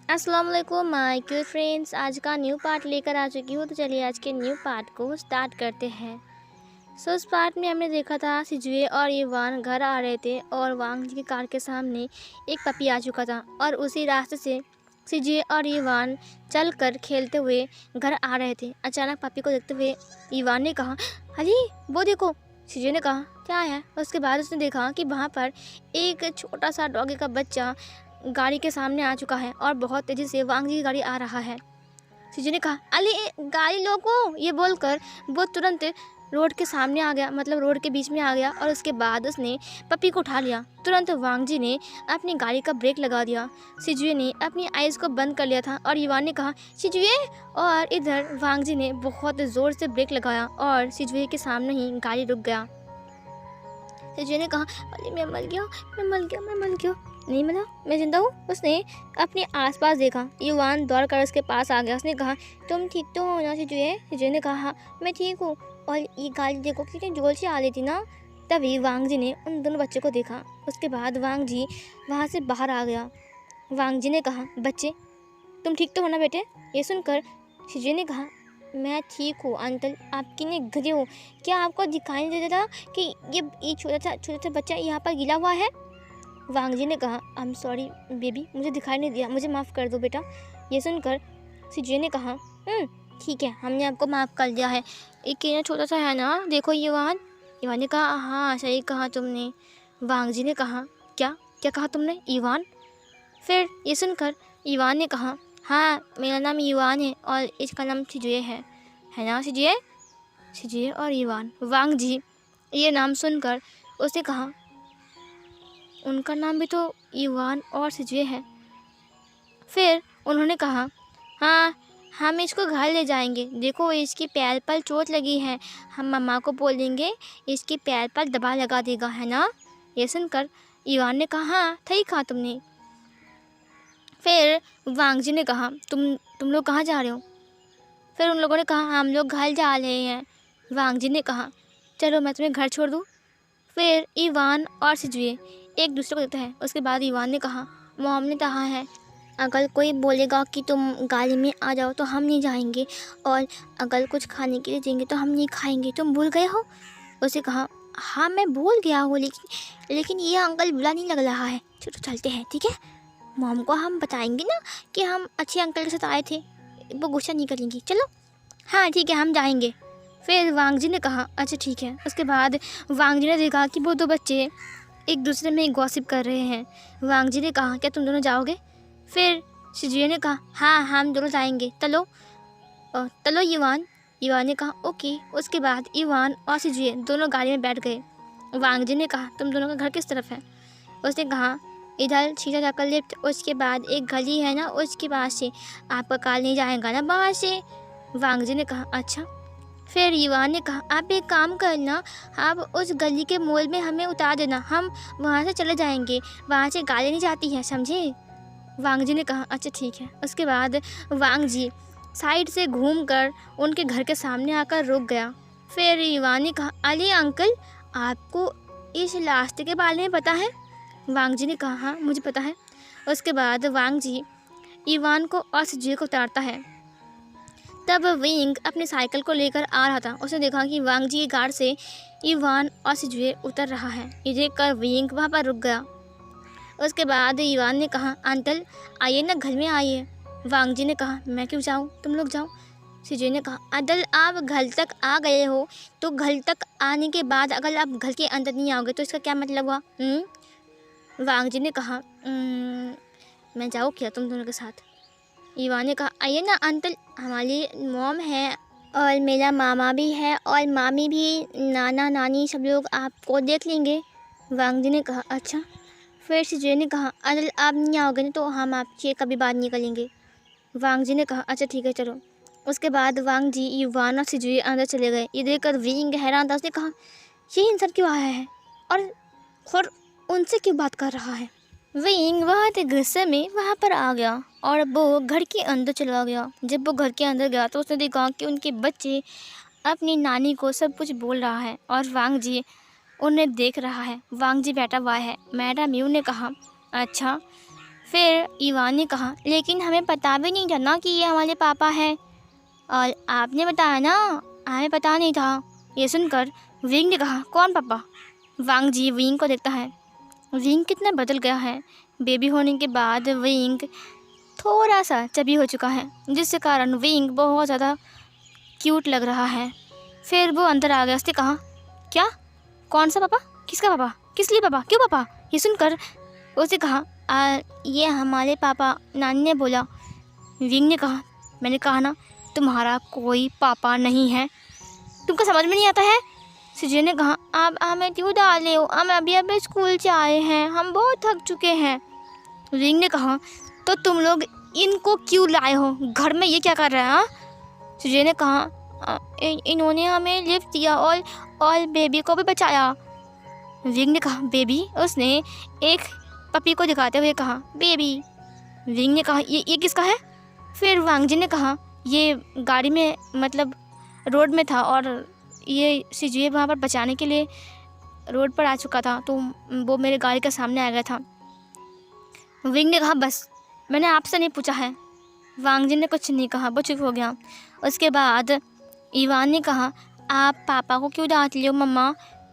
अस्सलाम वालेकुम my cute friends. आज का न्यू पार्ट लेकर आ चुकी हूँ, तो चलिए आज के न्यू पार्ट को स्टार्ट करते हैं। उस पार्ट में हमने देखा था सिजुए और इवान घर आ रहे थे और वांग जी की कार के सामने एक पपी आ चुका था और उसी रास्ते से सिजुए और इवान चल कर खेलते हुए घर आ रहे थे। अचानक पपी को देखते हुए इवान ने कहा, अरे वो देखो। सिजुए ने कहा, क्या है? उसके बाद उसने देखा कि वहाँ पर एक छोटा सा डॉगी का बच्चा गाड़ी के सामने आ चुका है और बहुत तेज़ी से वांग जी की गाड़ी आ रहा है। सिजू ने कहा, अरे गाड़ी रोको। ये बोलकर वो तुरंत रोड के सामने आ गया, मतलब रोड के बीच में आ गया और उसके बाद उसने पपी को उठा लिया। तुरंत वांग जी ने अपनी गाड़ी का ब्रेक लगा दिया। सिजुए ने अपनी आइज़ को बंद कर लिया था और युवान ने कहा, सिजुए। और इधर वांग जी ने बहुत ज़ोर से ब्रेक लगाया और सिजुए के सामने ही गाड़ी रुक गया। सिजुए ने कहा, अरे मैं मर गया, मैं मर गया, मैं मर गया। नहीं मरा, मैं जिंदा हूँ। उसने अपने आसपास देखा। युवान दौड़ कर उसके पास आ गया। उसने कहा, तुम ठीक तो हो ना सिजुए? सिजुए ने कहा, हाँ मैं ठीक हूँ। और ये गाड़ी देखो कितनी जोर से आ रही थी ना। तभी वांग जी ने उन दोनों बच्चों को देखा। उसके बाद वांग जी वहाँ से बाहर आ गया। वांग जी ने कहा, बच्चे तुम ठीक तो हो ना बेटे? ये सुनकर सिजुए ने कहा, मैं ठीक हूँ अंकल, आप कितने गधे हो। क्या आपको दिखाई नहीं देता कि ये छोटा सा बच्चा यहाँ पर गिरा हुआ है? वांग जी ने कहा, आई एम सॉरी बेबी, मुझे दिखाई नहीं दिया, मुझे माफ़ कर दो बेटा। ये सुनकर सिजुए ने कहा, ठीक है, हमने आपको माफ़ कर दिया है। एक ये छोटा सा है ना, देखो युवान। युवान ने कहा, हाँ सही कहा तुमने। वांग जी ने कहा, क्या क्या कहा तुमने युवान? फिर ये सुनकर युवान ने कहा, हाँ मेरा नाम युवान है और इसका नाम सिजुए है ना सिजुए? सिजुए और युवान। वांग जी ये नाम सुनकर उसने कहा, उनका नाम भी तो युवान और सिजुए है। फिर उन्होंने कहा, हाँ हम इसको घर ले जाएंगे, देखो इसके पैर पर चोट लगी है, हम मम्मा को बोलेंगे इसके पैर पर दबा लगा देगा, है ना? ये सुनकर युवान ने कहा, हाँ सही कहा तुमने। फिर वांग जी ने कहा, तुम लोग कहाँ जा रहे हो? फिर उन लोगों ने कहा, हम लोग घर जा रहे हैं। वांग जी ने कहा, चलो मैं तुम्हें घर छोड़ दूँ। फिर इवान और सिजुए एक दूसरे को देखते हैं। उसके बाद इवान ने कहा, मॉम ने कहा है अगर कोई बोलेगा कि तुम गाड़ी में आ जाओ तो हम नहीं जाएंगे, और अगर कुछ खाने के लिए देंगे तो हम नहीं खाएंगे, तुम भूल गए हो? उसे कहा, हाँ मैं भूल गया हूँ, लेकिन ये अंकल बुरा नहीं लग रहा है, चलो चलते हैं, ठीक है? मॉम को हम बताएंगे ना कि हम अच्छे अंकल के साथ आए थे, वो गुस्सा नहीं करेंगी, चलो। हाँ ठीक है, हम जाएंगे। फिर वांग जी ने कहा, अच्छा ठीक है। उसके बाद वांग जी ने देखा कि वो दो बच्चे एक दूसरे में गॉसिप कर रहे हैं। वांग जी ने कहा, क्या तुम दोनों जाओगे? फिर सिजुए ने कहा, हाँ हम दोनों जाएंगे, चलो चलो युवान। युवान ने कहा, ओके। उसके बाद युवान और सिजुए दोनों गाड़ी में बैठ गए। वांग जी ने कहा, तुम दोनों का घर किस तरफ है? उसने कहा, इधर सीधा जाकर लिफ्ट, उसके बाद एक गली है ना, उसके पास से आपका कार नहीं जाएगा ना बाहर से। वांग जी ने कहा, अच्छा। फिर युवान ने कहा, आप एक काम करना, आप उस गली के मोड़ में हमें उतार देना, हम वहाँ से चले जाएंगे, वहाँ से गाड़ी नहीं जाती है, समझे? वांग जी ने कहा, अच्छा ठीक है। उसके बाद वांग जी साइड से घूमकर उनके घर के सामने आकर रुक गया। फिर युवान ने कहा, अरे अंकल, आपको इस रास्ते के बारे में पता है? वांग जी ने कहा, हाँ मुझे पता है। उसके बाद वांग जी युवान को और सिजुए को उतारता है। तब विंग अपनी साइकिल को लेकर आ रहा था। उसने देखा कि वांग जी की कार से युवान और सिजुए उतर रहा है। ये देखकर विंग वहाँ पर रुक गया। उसके बाद युवान ने कहा, अंकल आइए ना, घर में आइए। वांग जी ने कहा, मैं क्यों जाऊँ, तुम लोग जाओ। सिजुए ने कहा, अंकल आप घर तक आ गए हो, तो घर तक आने के बाद अगर आप घर के अंदर नहीं आओगे तो इसका क्या मतलब हुआ? वांग जी ने कहा, मैं जाऊँ क्या तुम दोनों के साथ? युवान ने कहा, आइए ना अंकल, हमारी मॉम है और मेरा मामा भी है और मामी भी, नाना नानी सब लोग आपको देख लेंगे। वांग जी ने कहा, अच्छा। फिर सिजुए ने कहा, अगर आप नहीं आओगे ना तो हम आपसे कभी बात नहीं करेंगे। वांग जी ने कहा, अच्छा ठीक है चलो। उसके बाद वांग जी युवान और सिजुए अंदर चले गए। ये देखकर विंग हैरान था। उसने कहा, ये इन सब क्यों आया है और उनसे क्यों बात कर रहा है? विंग बहुत गुस्से में वहाँ पर आ गया और वो घर के अंदर चला गया। जब वो घर के अंदर गया तो उसने देखा कि उनके बच्चे अपनी नानी को सब कुछ बोल रहा है और वांग जी उन्हें देख रहा है। वांग जी बैठा हुआ है। मैडम यू ने कहा, अच्छा फिर इवान ने कहा, लेकिन हमें पता भी नहीं था ना कि ये हमारे पापा हैं। और आपने बताया ना, हमें पता नहीं था। ये सुनकर विंग ने कहा, कौन पापा? वांग जी विंग को देखता है। विंग कितना बदल गया है। बेबी होने के बाद विंग थोड़ा सा चबी हो चुका है, जिसके कारण विंग बहुत ज़्यादा क्यूट लग रहा है। फिर वो अंदर आ गया। उसने कहा, क्या? कौन सा पापा? किसका पापा? किस लिए पापा? क्यों पापा? ये सुनकर उसने कहा, ये हमारे पापा, नानी ने बोला। विंग ने कहा, मैंने कहा ना तुम्हारा कोई पापा नहीं है, तुमको समझ में नहीं आता है? सीजे ने कहा, आप हमें क्यों डाले हो? हम अभी अभी स्कूल से आए हैं, हम बहुत थक चुके हैं। विंग ने कहा, तो तुम लोग इनको क्यों लाए हो? घर में ये क्या कर रहे हैं? हाँ? सीजे ने कहा, इन्होंने हमें लिफ्ट दिया और बेबी को भी बचाया। विंग ने कहा, बेबी? उसने एक पपी को दिखाते हुए कहा, बेबी। विंग ने कहा, ये किसका है? फिर वांग जी ने कहा, ये गाड़ी में मतलब रोड में था और ये सीजुए वहाँ पर बचाने के लिए रोड पर आ चुका था, तो वो मेरे गाड़ी के सामने आ गया था। विंग ने कहा, बस मैंने आपसे नहीं पूछा है। वांग जी ने कुछ नहीं कहा, वो चुप हो गया। उसके बाद इवान ने कहा, आप पापा को क्यों डांट लियो मम्मा?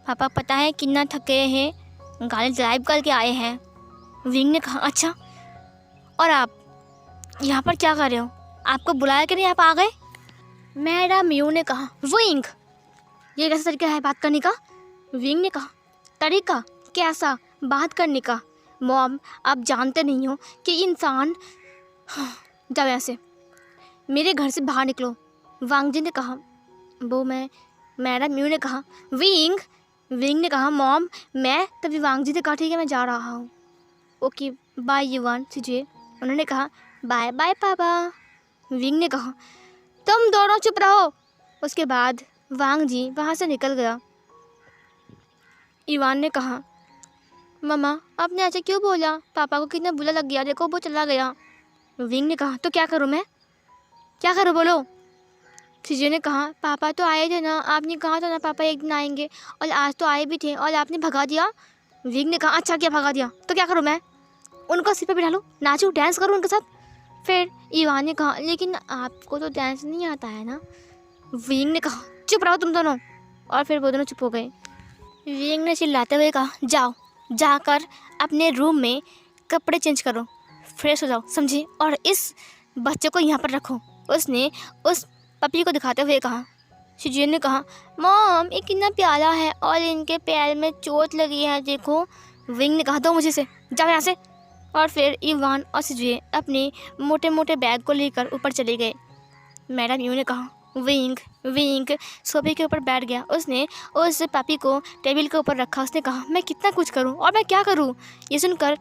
पापा पता है कितना थके हैं, गाड़ी ड्राइव करके आए हैं। विंग ने कहा, अच्छा, और आप यहाँ पर क्या कर रहे हो? आपको बुलाया कि नहीं, आप आ गए? मैडम यू ने कहा, विंग ये कैसा तरीका है बात करने का? विंग ने कहा, तरीका कैसा बात करने का? मॉम, आप जानते नहीं हो कि इंसान, जाओ यहाँ से, मेरे घर से बाहर निकलो। वांग जी ने कहा, वो मैं, मैडम यू ने कहा, विंग ने कहा, मॉम मैं, तभी वांग जी ने कहा, ठीक है मैं जा रहा हूँ। ओके बाय युवान सीजे। उन्होंने कहा, बाय बाय पापा। विंग ने कहा, तुम दोनों चुप रहो। उसके बाद वांग जी वहाँ से निकल गया। इवान ने कहा, मम्मा आपने ऐसे क्यों बोला? पापा को कितना बुरा लग गया, देखो वो चला गया। विंग ने कहा, तो क्या करूँ मैं? क्या करूँ बोलो? सीजे ने कहा, पापा तो आए थे ना, आपने कहा था ना पापा एक दिन आएंगे, और आज तो आए भी थे और आपने भगा दिया। विंग ने कहा, अच्छा क्या भगा दिया, तो क्या करूँ मैं? उनको सिर पर बिठा लूँ, नाचूँ, डांस करूँ उनके साथ? फिर इवान ने कहा, लेकिन आपको तो डांस नहीं आता है ना? विंग ने कहा, चुप रहो तुम दोनों। और फिर वो दोनों चुप हो गए। विंग ने चिल्लाते हुए कहा, जाओ जाकर अपने रूम में कपड़े चेंज करो, फ्रेश हो जाओ, समझे? और इस बच्चे को यहाँ पर रखो। उसने उस पपी को दिखाते हुए कहा। शिजुए ने कहा, मॉम ये कितना प्यारा है और इनके पैर में चोट लगी है, देखो। विंग ने कहा, दो मुझे से, जाओ यहाँ से। और फिर इवान और शिजुए अपने मोटे मोटे बैग को लेकर ऊपर चले गए। मैडम यू ने कहा, विंग सोफे के ऊपर बैठ गया। उसने उस पपी को टेबल के ऊपर रखा। उसने कहा, मैं कितना कुछ करूं और मैं क्या करूं? ये सुनकर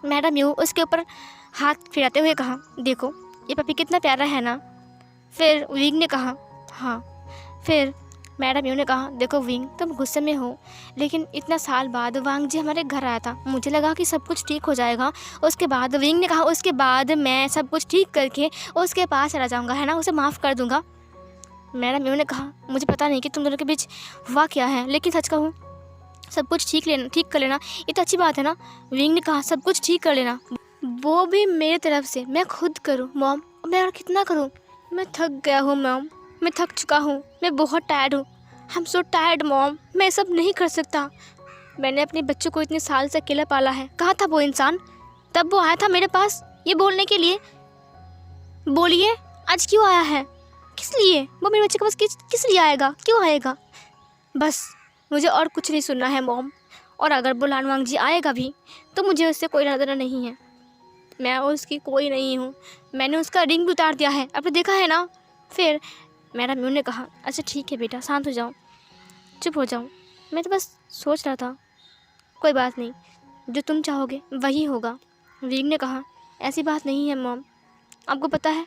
मैडम यू उसके ऊपर हाथ फिराते हुए कहा, देखो ये पपी कितना प्यारा है ना? फिर विंग ने कहा, हाँ। फिर मैडम यू ने कहा, देखो विंग तुम गुस्से में हो, लेकिन इतना साल बाद वांग जी हमारे घर आया था, मुझे लगा कि सब कुछ ठीक हो जाएगा। उसके बाद विंग ने कहा, उसके बाद मैं सब कुछ ठीक करके उसके पास चला जाऊँगा, है ना, उसे माफ़ कर दूँगा। मैडम यू ने कहा, मुझे पता नहीं कि तुम दोनों के बीच हुआ क्या है, लेकिन सच कहूँ सब कुछ ठीक कर लेना, ये तो अच्छी बात है ना? विंग ने कहा, सब कुछ ठीक कर लेना, वो भी मेरी तरफ से, मैं खुद करूँ मॉम, मैं और कितना करूँ? मैं थक गया हूँ मॉम, मैं थक चुका हूँ, मैं बहुत टायर्ड हूँ। I am so tired mom, मैं सब नहीं कर सकता। मैंने अपने बच्चों को इतने साल से अकेला पाला है। कहाँ था वो इंसान? तब वो आया था मेरे पास ये बोलने के लिए। बोलिए आज क्यों आया है? किस लिए? वो मेरे बच्चे के पास किस लिए आएगा? क्यों आएगा? बस मुझे और कुछ नहीं सुनना है मॉम। और अगर बुलान वांग जी आएगा भी तो मुझे उससे कोई लेना नहीं है, मैं उसकी कोई नहीं हूँ। मैंने उसका रिंग भी उतार दिया है, आपने देखा है ना? फिर मैडम यू ने कहा, अच्छा ठीक है बेटा, शांत हो जाओ, चुप हो जाओ, मैं तो बस सोच रहा था। कोई बात नहीं, जो तुम चाहोगे वही होगा। विंग ने कहा, ऐसी बात नहीं है मॉम, आपको पता है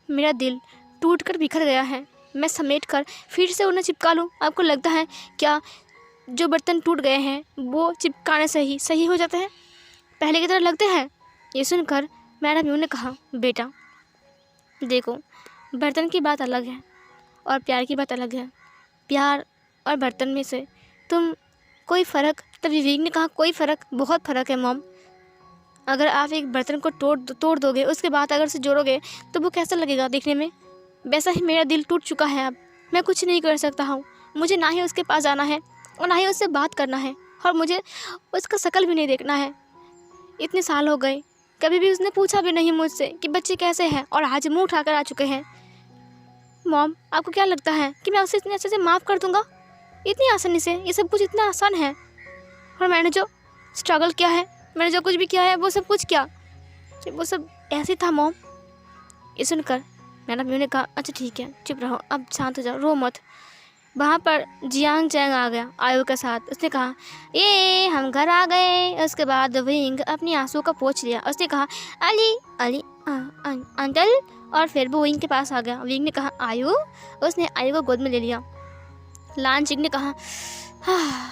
मेरा दिल टूट कर बिखर गया है, मैं समेट कर फिर से उन्हें चिपका लूँ। आपको लगता है क्या जो बर्तन टूट गए हैं वो चिपकाने से ही सही हो जाते हैं, पहले की तरह लगते हैं? ये सुनकर मैडम यू ने कहा, बेटा देखो, बर्तन की बात अलग है और प्यार की बात अलग है। प्यार और बर्तन में से तुम कोई फ़र्क? तभी विंग ने कहा, कोई फ़र्क, बहुत फ़र्क है मॉम। अगर आप एक बर्तन को तोड़ दोगे, उसके बाद अगर उसे जोड़ोगे तो वो कैसा लगेगा देखने में? वैसा ही मेरा दिल टूट चुका है अब। मैं कुछ नहीं कर सकता हूँ। मुझे ना ही उसके पास जाना है और ना ही उससे बात करना है, और मुझे उसका शक्ल भी नहीं देखना है। इतने साल हो गए, कभी भी उसने पूछा भी नहीं मुझसे कि बच्चे कैसे हैं, और आज मुँह उठाकर आ चुके हैं। मॉम, आपको क्या लगता है कि मैं उसे इतने अच्छे से माफ़ कर दूँगा? इतनी आसानी से? ये सब कुछ इतना आसान है। और मैंने जो स्ट्रगल किया है, मैंने जो कुछ भी किया है, वो सब कुछ क्या, वो सब ऐसे था मॉम। ये सुनकर मैंने मम्मी ने कहा, अच्छा ठीक है, चुप रहो, अब शांत हो जाओ, रो मत। वहाँ पर जियांग चैंग आ गया आयु के साथ। उसने कहा, ये हम घर आ गए। उसके बाद विंग अपनी आंसू का पोंछ लिया। उसने कहा, अली अली अंकल। और फिर वो विंग के पास आ गया। विंग ने कहा, आयु। उसने आयु को गोद में ले लिया। लान चिंग ने कहा, हाँ,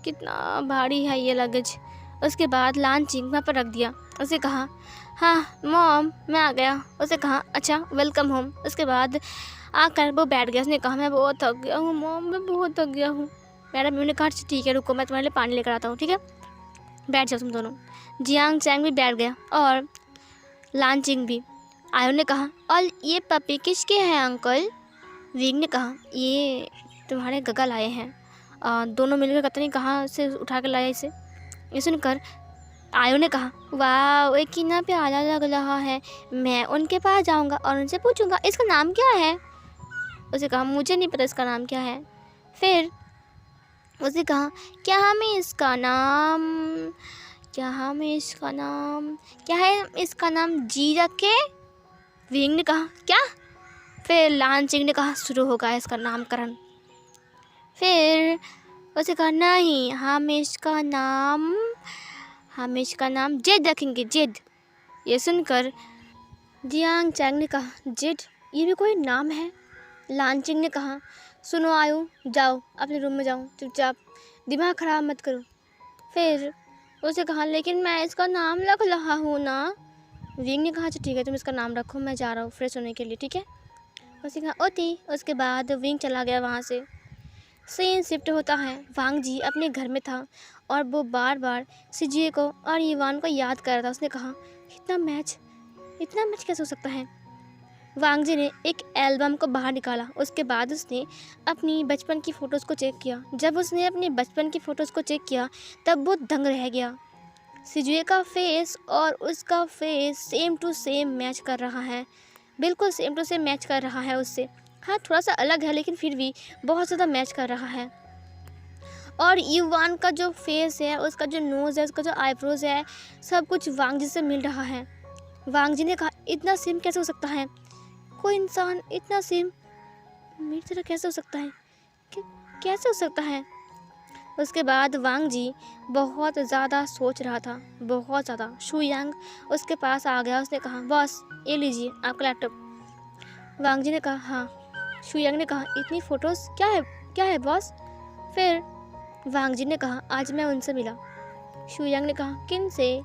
कितना भारी है ये लगेज। उसके बाद लान चिंग वहाँ पर रख दिया। उसे कहा, हाँ मॉम, मैं आ गया। उसे कहा, अच्छा वेलकम होम। उसके बाद आकर वो बैठ गया। उसने कहा, मैं बहुत थक गया हूँ मॉम, मैं बहुत थक गया हूँ। मैडम ने कहा, ठीक है रुको, मैं तुम्हारे लिए पानी लेकर आता हूँ, ठीक है, बैठ जाओ तुम दोनों। जियांग चैंग भी बैठ गया और लान चिंग भी। आयो ने कहा, और ये पपी किसके हैं अंकल? विंग ने कहा, ये तुम्हारे गगा लाए हैं। दोनों मिलकर पता नहीं कहाँ से उठा कर लाया इसे। ये सुनकर आयो ने कहा, वाह, एक कितना प्यारा लग रहा है। मैं उनके पास जाऊंगा और उनसे पूछूंगा इसका नाम क्या है। उसे कहा, मुझे नहीं पता इसका नाम क्या है। फिर उसे कहा, क्या हमें इसका नाम जी रखे? विंग ने कहा, क्या? फिर लान चिंग ने कहा, शुरू होगा इसका नामकरण। फिर उसे कहा, नहीं, हम इसका नाम जेड रखेंगे, जेड। ये सुनकर जियांग चैंग ने कहा, जेड, ये भी कोई नाम है? लान चिंग ने कहा, सुनो आयु, जाओ अपने रूम में जाओ, चुपचाप, दिमाग ख़राब मत करो। फिर उसे कहा, लेकिन मैं इसका नाम रख रहा हूँ ना। विंग ने कहा, अच्छा ठीक है, तुम इसका नाम रखो, मैं जा रहा हूँ फ्रेश होने के लिए, ठीक है। उसे कहा, ओती। उसके बाद विंग चला गया वहाँ से। सीन शिफ्ट होता है। वांग जी अपने घर में था और वो बार बार सिजिए को और ईवान को याद कर रहा था। उसने कहा, इतना मैच कैसे हो सकता है? वांग जी ने एक एल्बम को बाहर निकाला। उसके बाद उसने अपनी बचपन की फ़ोटोज़ को चेक किया। जब उसने अपने बचपन की फ़ोटोज़ को चेक किया तब वो दंग रह गया। सिजुए का फेस और उसका face same to same match कर रहा है, बिल्कुल सेम टू सेम मैच कर रहा है उससे। हाँ, थोड़ा सा अलग है लेकिन फिर भी बहुत ज़्यादा मैच कर रहा है। और ईवान का जो फेस है, उसका जो नोज़ है, उसका जो आईब्रोज है, सब कुछ वांग जी से मिल रहा है। वांग जी ने कहा, इतना सेम कैसे हो सकता है? कोई इंसान इतना सेम मेरी तरह कैसे हो सकता है? कैसे हो सकता है? उसके बाद वांग जी बहुत ज़्यादा सोच रहा था, बहुत ज़्यादा। शू यांग उसके पास आ गया। उसने कहा, बॉस ये लीजिए आपका लैपटॉप। वांग जी ने कहा, हाँ। शू यांग ने कहा, इतनी फ़ोटोज़ क्या है बॉस? फिर वांग जी ने कहा, आज मैं उनसे मिला। शू यांग ने कहा, किन से?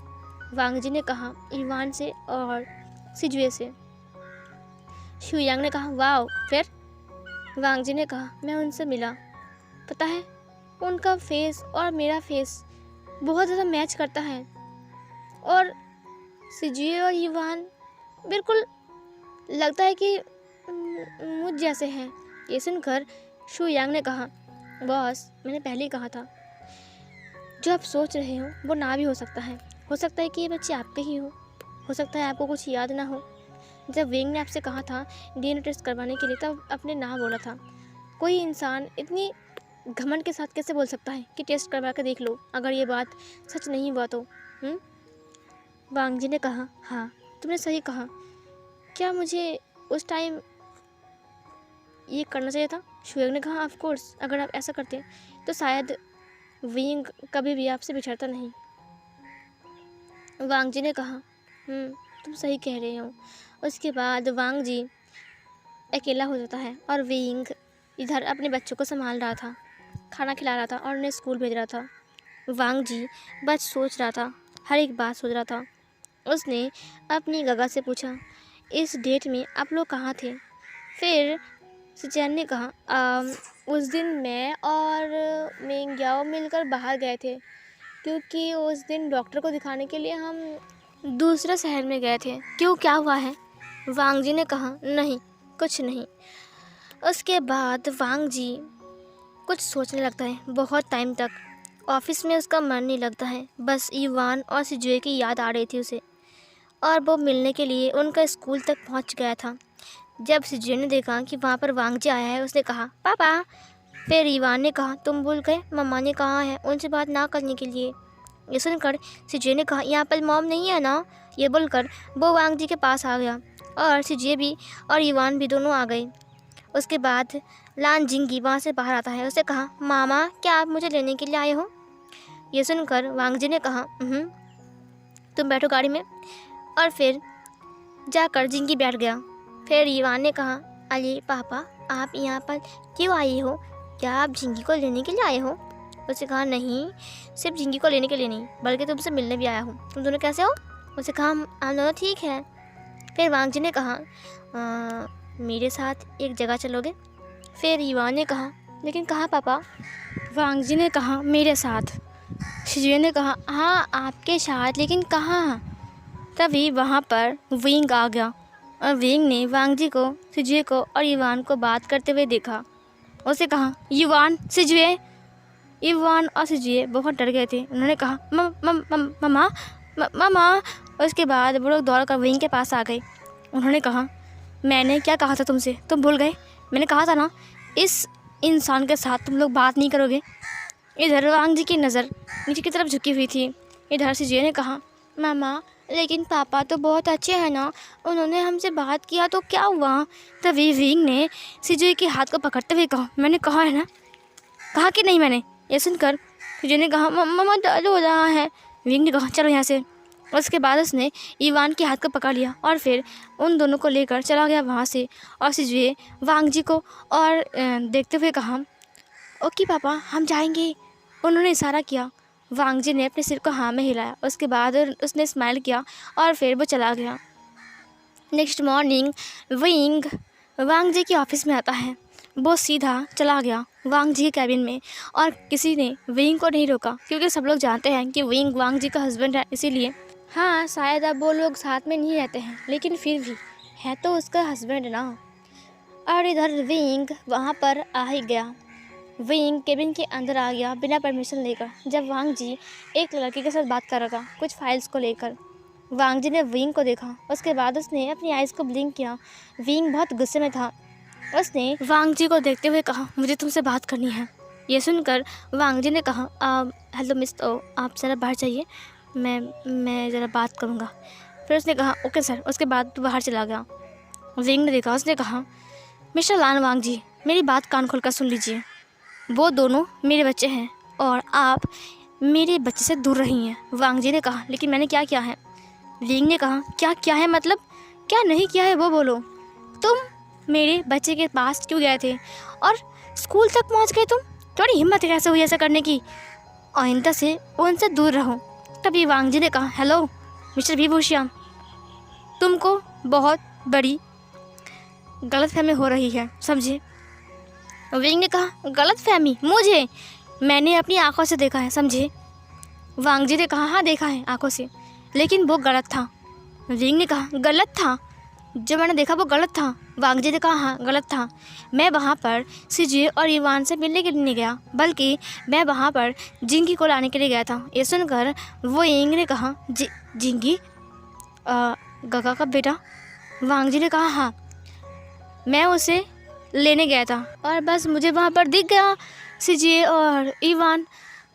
वांग जी ने कहा, ईवान से और सिजुए से। शू यांग ने कहा, वाओ। फिर वांग जी ने कहा, मैं उनसे मिला। पता है, उनका फेस और मेरा फेस बहुत ज़्यादा मैच करता है और सिजुए और ईवान बिल्कुल लगता है कि मुझ जैसे हैं। ये सुनकर शू यांग ने कहा, बॉस, मैंने पहले ही कहा था, जो आप सोच रहे हो वो ना भी हो सकता है। हो सकता है कि ये बच्चे आपके ही हो सकता है आपको कुछ याद ना हो। जब विंग ने आपसे कहा था डीएनए टेस्ट करवाने के लिए, तब आपने ना बोला था। कोई इंसान इतनी घमंड के साथ कैसे बोल सकता है कि टेस्ट करवा कर देख लो, अगर ये बात सच नहीं हुआ तो? वांग जी ने कहा, हाँ, तुमने सही कहा। क्या मुझे उस टाइम ये करना चाहिए था? शुएंग ने कहा, ऑफ कोर्स, अगर आप ऐसा करते तो शायद विंग कभी भी आपसे बिछड़ता नहीं। वांग जी ने कहा, तुम सही कह रहे हो। उसके बाद वांग जी अकेला हो जाता है और विंग इधर अपने बच्चों को संभाल रहा था, खाना खिला रहा था और उन्हें स्कूल भेज रहा था। वांग जी बस सोच रहा था, हर एक बात सोच रहा था। उसने अपनी गगा से पूछा, इस डेट में आप लोग कहाँ थे? फिर सिचैन ने कहा, उस दिन मैं और मिंग याओ मिलकर बाहर गए थे। क्योंकि उस दिन डॉक्टर को दिखाने के लिए हम दूसरे शहर में गए थे। क्यों, क्या हुआ है? वांग जी ने कहा, नहीं कुछ नहीं। उसके बाद वांग जी कुछ सोचने लगता है बहुत टाइम तक। ऑफिस में उसका मन नहीं लगता है, बस इवान और सिजुए की याद आ रही थी उसे, और वो मिलने के लिए उनका स्कूल तक पहुंच गया था। जब सिजुए ने देखा कि वहाँ पर वांग जी आया है, उसने कहा, पापा। फिर इवान ने कहा, तुम भूल गए, मम्मा ने कहा है उनसे बात ना करने के लिए। ये सुनकर सिजुए ने कहा, यहाँ पर मॉम नहीं है ना। ये बोलकर वो वांग जी के पास आ गया और सिजुए भी और इवान भी दोनों आ गए। उसके बाद लान जिंगी वहाँ से बाहर आता है। उसने कहा, मामा क्या आप मुझे लेने के लिए आए हो? ये सुनकर वांग जी ने कहा, तुम बैठो गाड़ी में। और फिर जाकर जिंगी बैठ गया। फिर इवान ने कहा, अरे पापा आप यहाँ पर क्यों आए हो? क्या आप जिंगी को लेने के लिए आए हो? उसने कहा, नहीं सिर्फ जिंगी को लेने के लिए नहीं, बल्कि तुमसे मिलने भी आया हूँ। तुम दोनों कैसे हो? उसने कहा, हम दोनों ठीक है। फिर वांग जी ने कहा, मेरे साथ एक जगह चलोगे? फिर इवान ने कहा, लेकिन कहाँ पापा? वांग जी ने कहा, मेरे साथ। शिजुए ने कहा, हाँ आपके साथ, लेकिन कहाँ? तभी वहाँ पर विंग आ गया और विंग ने वांग जी को, सिजुए को और इवान को बात करते हुए देखा। उसने कहा, इवान, सिजुए। इवान और सिजुए बहुत डर गए थे। उन्होंने कहा, मम्मा मम्मा। उसके बाद वो लोग दौड़कर विंग के पास आ गए। उन्होंने कहा, मैंने क्या कहा था तुमसे, तुम भूल गए? मैंने कहा था ना, इस इंसान के साथ तुम लोग बात नहीं करोगे। इधर वांग जी की नज़र नीचे की तरफ झुकी हुई थी। इधर सिजुए ने कहा, मामा लेकिन पापा तो बहुत अच्छे हैं ना, उन्होंने हमसे बात किया तो क्या हुआ? तभी विंग ने सिजुए के हाथ को पकड़ते हुए कहा, मैंने कहा है ना, कहा कि नहीं मैंने? ये सुनकर सिजुए ने कहा, मम्मा दर्द हो रहा है। विंग ने कहा, चलो यहाँ से। उसके बाद उसने इवान के हाथ को पकड़ लिया और फिर उन दोनों को लेकर चला गया वहाँ से। और सिजुए वांग जी को और देखते हुए कहा, ओके पापा हम जाएंगे। उन्होंने इशारा किया। वांग जी ने अपने सिर को हाँ में हिलाया। उसके बाद उसने स्माइल किया और फिर वो चला गया। नेक्स्ट मॉर्निंग विंग वांग जी के ऑफिस में आता है। वो सीधा चला गया वांग जी के कैबिन में और किसी ने विंग को नहीं रोका, क्योंकि सब लोग जानते हैं कि विंग वांग जी का हस्बैंड है, इसीलिए। हाँ शायद अब वो लोग साथ में नहीं रहते हैं, लेकिन फिर भी है तो उसका हस्बैंड ना। और इधर विंग वहाँ पर आ ही गया। विंग केबिन के अंदर आ गया बिना परमिशन लेकर, जब वांग जी एक लड़के के साथ बात कर रहा था कुछ फाइल्स को लेकर। वांग जी ने विंग को देखा। उसके बाद उसने अपनी आइज़ को ब्लिंक किया। विंग बहुत गुस्से में था। उसने वांग जी को देखते हुए कहा, मुझे तुमसे बात करनी है। ये सुनकर वांग जी ने कहा, हेलो मिस, आप ज़रा बाहर जाइए, मैं ज़रा बात करूँगा। फिर उसने कहा, ओके सर। उसके बाद बाहर चला गया। विंग ने देखा। उसने कहा, मिस्टर लान वांग जी, मेरी बात कान खोलकर सुन लीजिए। वो दोनों मेरे बच्चे हैं और आप मेरे बच्चे से दूर रही हैं। वांग जी ने कहा, लेकिन मैंने क्या किया है? विंग ने कहा, क्या क्या है मतलब? क्या नहीं किया है वो बोलो। तुम मेरे बच्चे के पास क्यों गए थे और स्कूल तक पहुंच गए? थोड़ी हिम्मत कैसे हुई ऐसा करने की? आइंदा से उनसे दूर रहो। तभी वांग जी ने कहा, हेलो मिस्टर विभूषण, तुमको बहुत बड़ी गलतफहमी हो रही है, समझे? विंग ने कहा, गलतफहमी? मुझे? मैंने अपनी आंखों से देखा है, समझे? वांग जी ने कहा, हाँ देखा है आंखों से, लेकिन वो गलत था। विंग ने कहा, गलत था? जो मैंने देखा वो गलत था? वांग जी ने कहा, हाँ गलत था। मैं वहाँ पर सिजुए और इवान से मिलने के लिए नहीं गया, बल्कि मैं वहाँ पर जिंगी को लाने के लिए गया था। ये सुनकर वो विंग ने कहा, जिंगी गगा का बेटा? वांग जी ने कहा, हाँ मैं उसे लेने गया था और बस मुझे वहाँ पर दिख गया सिजुए और इवान,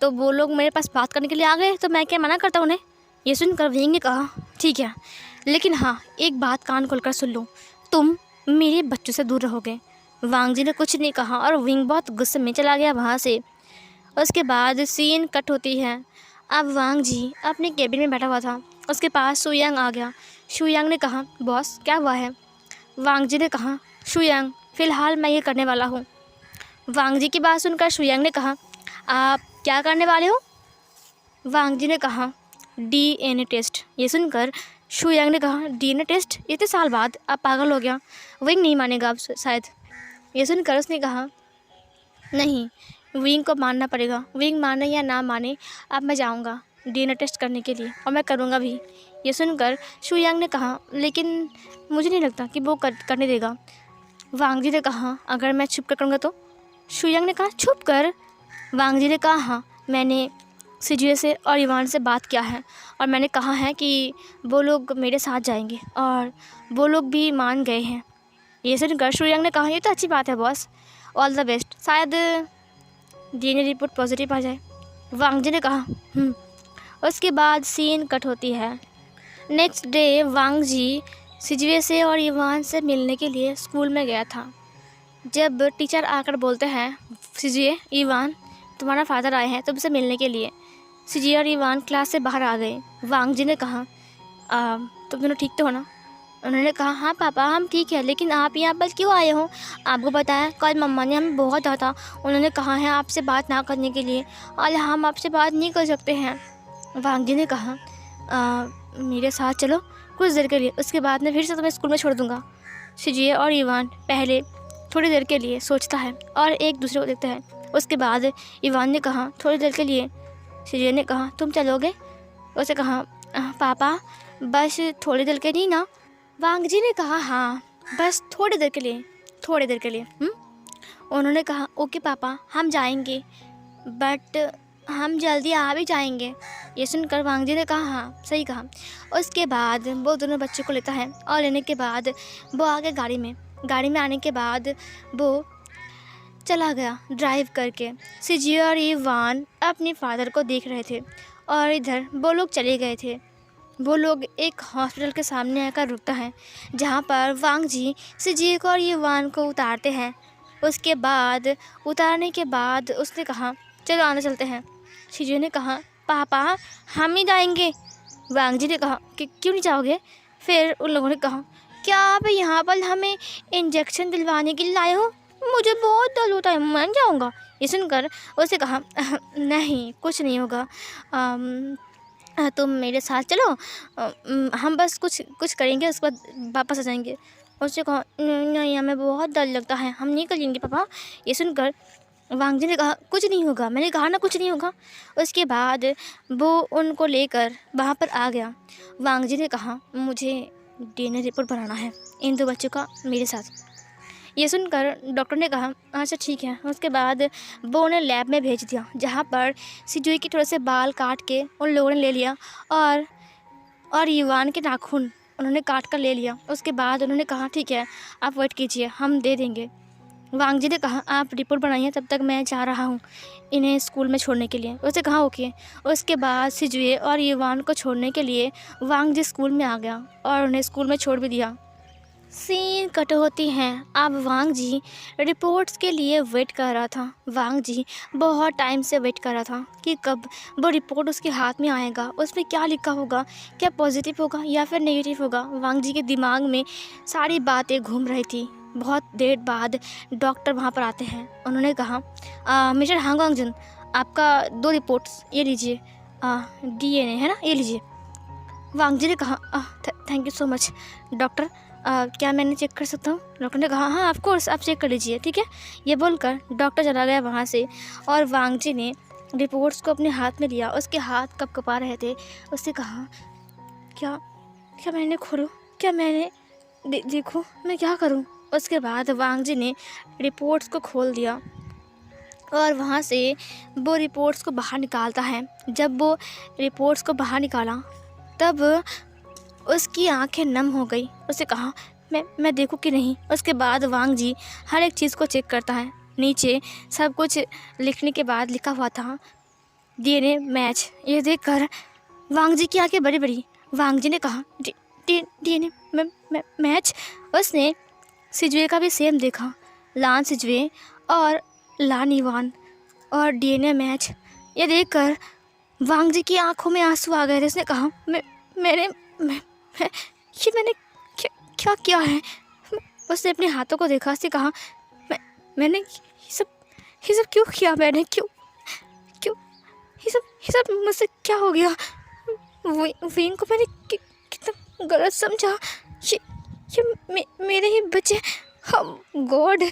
तो वो लोग मेरे पास बात करने के लिए आ गए, तो मैं क्या मना करता उन्हें? ये सुनकर विंग ने कहा, ठीक है, लेकिन हाँ एक बात कान खोलकर सुन लो, तुम मेरे बच्चों से दूर रहोगे। वांग जी ने कुछ नहीं कहा और विंग बहुत गुस्से में चला गया वहाँ से। उसके बाद सीन कट होती है। अब वांग जी अपने केबिन में बैठा हुआ था। उसके पास शुयांग आ गया। शुयांग ने कहा, बॉस क्या हुआ है? वांग जी ने कहा, शुयांग फ़िलहाल मैं ये करने वाला हूँ। वांग जी की बात सुनकर शुयांग ने कहा, आप क्या करने वाले हो? वांग जी ने कहा, DNA टेस्ट। ये सुनकर शुयांग ने कहा, DNA टेस्ट? इतने साल बाद? आप पागल हो गया। विंग नहीं मानेगा अब शायद। ये सुनकर उसने कहा, नहीं विंग को मानना पड़ेगा। विंग माने या ना माने, अब मैं जाऊँगा डीएनए टेस्ट करने के लिए और मैं करूँगा भी। ये सुनकर शू यांग ने कहा, लेकिन मुझे नहीं लगता कि वो करने देगा। वांग जी ने कहा, अगर मैं छुप कर करूँगा तो? शू यांग ने कहा, छुप कर? वांग जी ने कहा, हाँ, मैंने सिजुए से और इवान से बात किया है और मैंने कहा है कि वो लोग मेरे साथ जाएंगे और वो लोग भी मान गए हैं। ये सुनकर शू यांग ने कहा, ये तो अच्छी बात है बॉस, ऑल द बेस्ट, शायद डीएनए रिपोर्ट पॉजिटिव आ जाए। वांग जी ने कहा, उसके बाद सीन कट होती है। नेक्स्ट डे वांग जी सिजुए से और इवान से मिलने के लिए स्कूल में गया था। जब टीचर आकर बोलते हैं, सिजुए, इवान, तुम्हारा फादर आए हैं तुमसे मिलने के लिए। सिजुए और इवान क्लास से बाहर आ गए। वांग जी ने कहा, तुम दोनों ठीक तो हो ना? उन्होंने कहा, हाँ पापा, हम ठीक है, लेकिन आप यहाँ पर क्यों आए हो? आपको पता है कल मम्मा ने हमें बहुत डांटा, उन्होंने कहा है आपसे बात ना करने के लिए और हम आपसे बात नहीं कर सकते हैं। वांग जी ने कहा, मेरे साथ चलो कुछ देर के लिए, उसके बाद मैं फिर से तुम्हें स्कूल में छोड़ दूँगा। सिजुए और इवान पहले थोड़ी देर के लिए सोचता है और एक दूसरे को देखता है। उसके बाद इवान ने कहा, थोड़ी देर के लिए। सिजुए ने कहा, तुम चलोगे? उसे कहा, पापा बस थोड़ी देर के लिए ना। वांग जी ने कहा, हाँ, बस थोड़ी देर के लिए, थोड़ी देर के लिए। उन्होंने कहा, ओके पापा, हम जाएंगे, बट हम जल्दी आ भी जाएंगे। ये सुनकर वांग जी ने कहा, हाँ, सही कहा। उसके बाद वो दोनों बच्चों को लेता है और लेने के बाद वो आ गए गाड़ी में आने के बाद वो चला गया ड्राइव करके। सिजुए और इवान अपने फादर को देख रहे थे और इधर वो लोग चले गए थे। वो लोग एक हॉस्पिटल के सामने आकर रुकता है जहाँ पर वांग जी सिजुए को और इवान को उतारते हैं। उसके बाद उतारने के बाद उसने कहा, चलो आने चलते हैं। सिजुए ने कहा, पापा हम ही जाएंगे। वांग जी ने कहा कि क्यों नहीं जाओगे? फिर उन लोगों ने कहा, क्या आप यहाँ पर हमें इंजेक्शन दिलवाने के लिए लाए हो? मुझे बहुत दर्द होता है, मैं जाऊँगा। ये सुनकर उसने कहा, नहीं, कुछ नहीं होगा, तुम मेरे साथ चलो, हम बस कुछ करेंगे, उसके बाद वापस आ जाएंगे। उसने कहा, नहीं, हमें बहुत डर लगता है, हम नहीं करेंगे पापा। ये सुनकर वांग जी ने कहा, कुछ नहीं होगा, मैंने कहा ना कुछ नहीं होगा। उसके बाद वो उनको लेकर वहाँ पर आ गया। वांग जी ने कहा, मुझे डीएनए रिपोर्ट बनाना है इन दो बच्चों का मेरे साथ। ये सुनकर डॉक्टर ने कहा, अच्छा ठीक है। उसके बाद वो उन्हें लैब में भेज दिया जहाँ पर सिजुए के थोड़े से बाल काट के उन लोगों ने ले लिया और इवान के नाखून उन्होंने काट कर ले लिया। उसके बाद उन्होंने कहा, ठीक है, आप वेट कीजिए, हम दे देंगे। वांग जी ने कहा, आप रिपोर्ट बनाइए, तब तक मैं जा रहा हूँ इन्हें स्कूल में छोड़ने के लिए। उसने कहा, ओके। उसके बाद सिजुए और इवान को छोड़ने के लिए वांग जी स्कूल में आ गया और उन्हें स्कूल में छोड़ भी दिया। सीन कट होती हैं। अब वांग जी रिपोर्ट्स के लिए वेट कर रहा था। वांग जी बहुत टाइम से वेट कर रहा था कि कब वो रिपोर्ट उसके हाथ में आएगा, उसमें क्या लिखा होगा, क्या पॉजिटिव होगा या फिर नेगेटिव होगा। वांग जी के दिमाग में सारी बातें घूम रही थी। बहुत देर बाद डॉक्टर वहाँ पर आते हैं। उन्होंने कहा, मिस्टर हांग वांगजुन, आपका 2 रिपोर्ट्स ये लीजिए, डीएनए है ना, ये लीजिए। वांग जी ने कहा, thank you so much doctor, क्या मैंने चेक कर सकता हूँ? डॉक्टर ने कहा, हाँ ऑफ कोर्स, आप चेक कर लीजिए, ठीक है। ये बोलकर डॉक्टर चला गया वहाँ से और वांग जी ने रिपोर्ट्स को अपने हाथ में लिया। उसके हाथ कँपा रहे थे। उसने कहा, क्या मैंने खोलूँ? क्या मैंने देखूँ? मैं क्या करूँ? उसके बाद वांग जी ने रिपोर्ट्स को खोल दिया और वहाँ से वो रिपोर्ट्स को बाहर निकालता है। जब वो रिपोर्ट्स को बाहर निकाला तब उसकी आंखें नम हो गई। उसे कहा, मैं देखूं कि नहीं। उसके बाद वांग जी हर एक चीज़ को चेक करता है। नीचे सब कुछ लिखने के बाद लिखा हुआ था, डीएनए मैच। ये देखकर वांग जी की आंखें बड़ी बड़ी। वांग जी ने कहा, डीएनए मैच। उसने सिजुए का भी सेम देखा, लान सिजुए और लान इवान और डीएनए मैच। ये देखकर वांग जी की आंखों में आंसू आ गए थे। उसने कहा, मैंने क्या किया है? उसने अपने हाथों को देखा। उसने कहा, मैंने ये सब क्यों किया? मैंने क्यों ये सब मुझसे क्या हो गया? विंग को मैंने कितना गलत समझा। ये मेरे ही बच्चे, गॉड,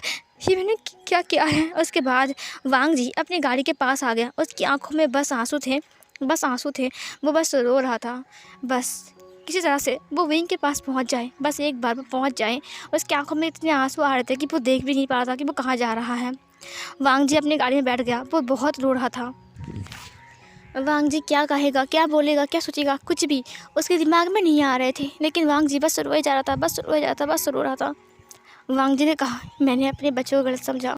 ये मैंने क्या किया है। उसके बाद वांग जी अपनी गाड़ी के पास आ गया। उसकी आंखों में बस आंसू थे। वो बस रो रहा था। बस किसी तरह से वो विंग के पास पहुंच जाए, बस एक बार वो पहुंच जाए। उसकी आंखों में इतने आंसू आ रहे थे कि वो देख भी नहीं पा रहा था कि वो कहाँ जा रहा है। वांग जी अपनी गाड़ी में बैठ गया। वो बहुत रो रहा था। वांग जी क्या कहेगा, क्या बोलेगा, क्या सोचेगा, कुछ भी उसके दिमाग में नहीं आ रहे थे। लेकिन वांग जी बस रोए जा रहा था, बस रो रहा था। वांग जी ने कहा, मैंने अपने बच्चों को गलत समझा।